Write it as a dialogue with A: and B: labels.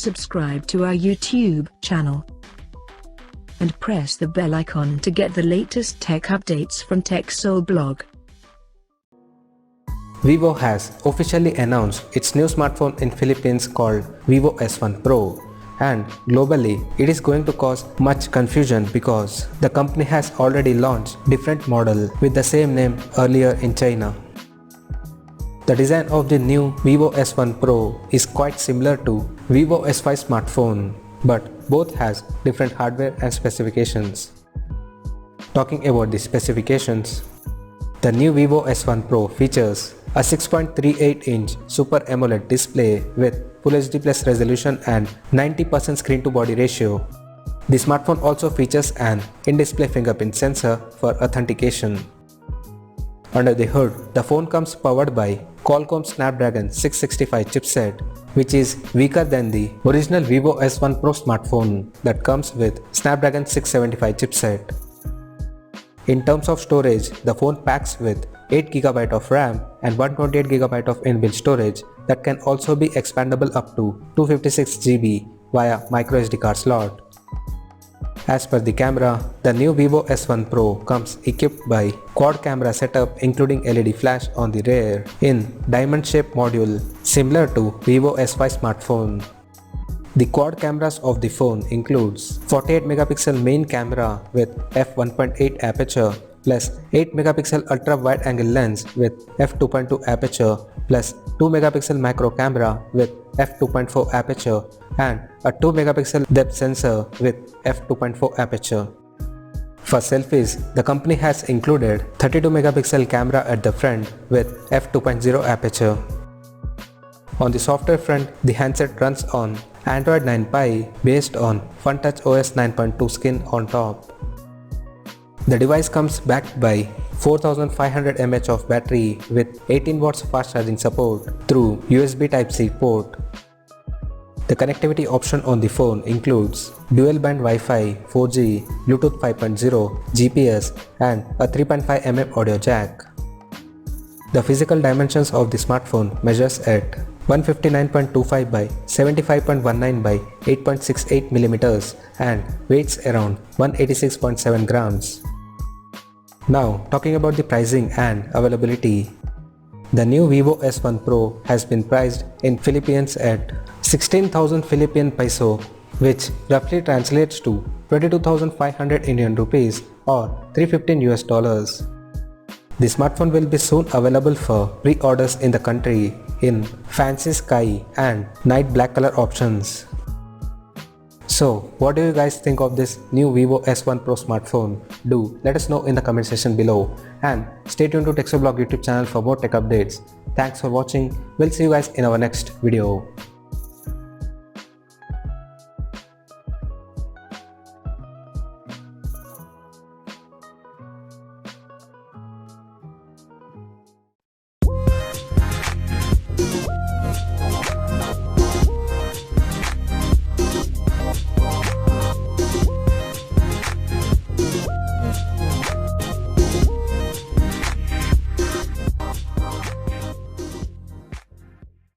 A: subscribe to our YouTube channel and press the bell icon to get the latest tech updates from TechSole Blog.
B: Vivo has officially announced its new smartphone in Philippines called Vivo S1 PRO, and globally it is going to cause much confusion because the company has already launched different model with the same name earlier in China. The design of the new Vivo S1 PRO is quite similar to Vivo S5 smartphone, but both has different hardware and specifications. Talking about the specifications, the new Vivo S1 PRO features a 6.38-inch Super AMOLED display with Full HD Plus resolution and 90% screen-to-body ratio. The smartphone also features an in-display fingerprint sensor for authentication. Under the hood, the phone comes powered by Qualcomm Snapdragon 665 chipset, which is weaker than the original Vivo S1 PRO smartphone that comes with Snapdragon 675 chipset. In terms of storage, the phone packs with 8GB of RAM and 128GB of inbuilt storage that can also be expandable up to 256GB via microSD card slot. As per the camera, the new Vivo S1 PRO comes equipped by quad camera setup including LED flash on the rear in diamond-shaped module similar to Vivo S5 smartphone. The quad cameras of the phone includes 48MP main camera with f1.8 aperture plus 8MP ultra-wide angle lens with f2.2 aperture plus 2MP macro camera with f2.4 aperture and a 2MP depth sensor with f2.4 aperture. For selfies, the company has included 32MP camera at the front with f2.0 aperture. On the software front, the handset runs on Android 9 Pie based on FunTouch OS 9.2 skin on top. The device comes backed by 4500 mAh of battery with 18 watts fast charging support through USB Type-C port. The connectivity option on the phone includes dual band Wi-Fi, 4G, Bluetooth 5.0, GPS and a 3.5mm audio jack. The physical dimensions of the smartphone measures at 159.25 by 75.19 by 8.68mm and weighs around 186.7 grams. Now talking about the pricing and availability. The new Vivo S1 PRO has been priced in Philippines at 16,000 Philippine peso, which roughly translates to 22,500 Indian rupees or $315 US. The smartphone will be soon available for pre-orders in the country in fancy sky and night black color options. So, what do you guys think of this new Vivo S1 PRO smartphone? Do let us know in the comment section below, and stay tuned to TechSole Blog YouTube channel for more tech updates. Thanks for watching. We'll see you guys in our next video.